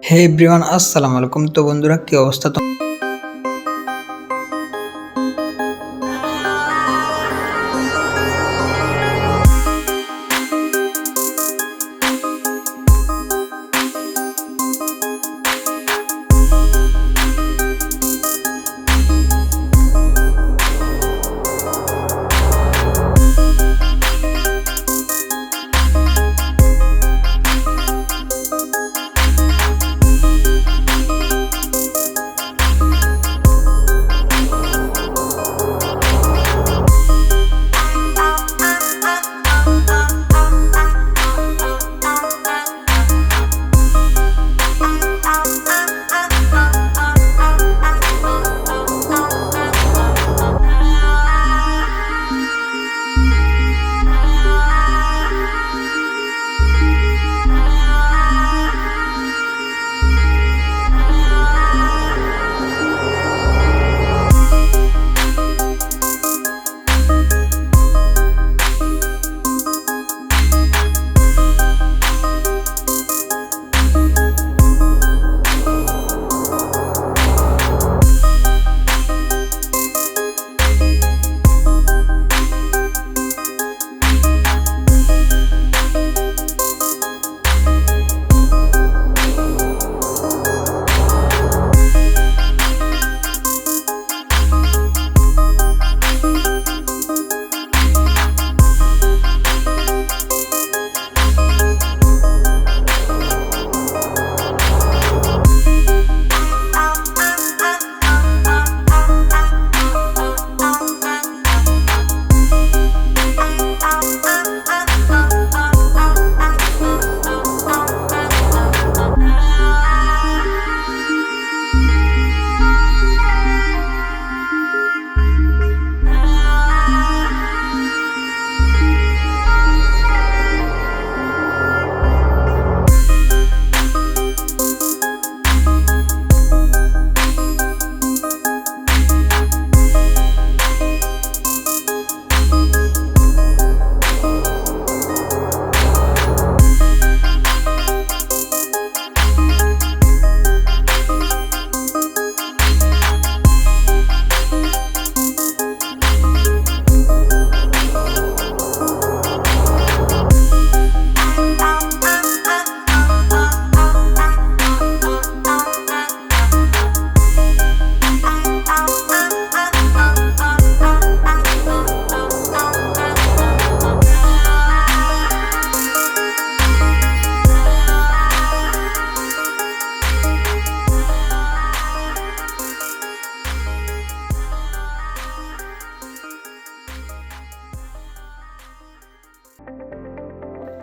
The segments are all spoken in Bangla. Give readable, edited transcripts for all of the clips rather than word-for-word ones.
হে এভরিওয়ান, আসসালামু আলাইকুম। তো বন্ধুরা, কি অবস্থা?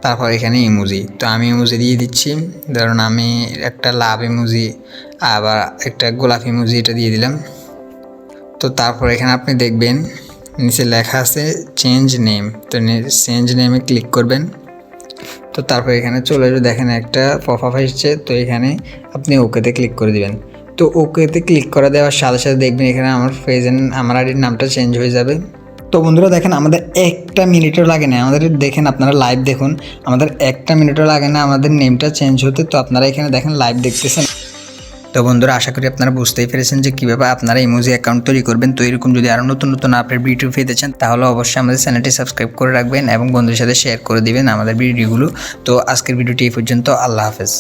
তারপর এখানে ইমোজি, তো আমি ইমোজি দিয়ে দিচ্ছি। ধরুন আমি একটা লাভ ইমোজি, আবার একটা গোলাপ ইমোজি, এটা দিয়ে দিলাম। তো তারপর এখানে আপনি দেখবেন নিচে লেখা আছে চেঞ্জ নেম। তো চেঞ্জ নেমে ক্লিক করবেন। তো তারপর এখানে চলে আসবে, দেখেন একটা পপ আপ এসেছে। তো এখানে আপনি ওকেতে ক্লিক করে দিবেন। তো ওকেতে ক্লিক করে দেওয়ার সাথে সাথে দেখবেন এখানে আমার আইডির নামটা চেঞ্জ হয়ে যাবে। তো বন্ধুরা দেখেন, আমাদের একটা মিনিটও লাগে না, আমাদের দেখেন আপনারা লাইভ দেখুন, আমাদের একটা মিনিটও লাগে না আমাদের নেমটা চেঞ্জ হতে। তো আপনারা এখানে দেখেন লাইভ দেখতেছেন। তো বন্ধুরা, আশা করি আপনারা বুঝতেই পেরেছেন যে কীভাবে আপনারা ইমোজি অ্যাকাউন্ট তৈরি করবেন। তো এরকম যদি আরও নতুন নতুন আপডেট ভিডিও পেতে চান তাহলে অবশ্যই আমাদের চ্যানেলটি সাবস্ক্রাইব করে রাখবেন এবং বন্ধুদের সাথে শেয়ার করে দিবেন আমাদের ভিডিওগুলো। তো আজকের ভিডিওটি এই পর্যন্ত। আল্লাহ হাফেজ।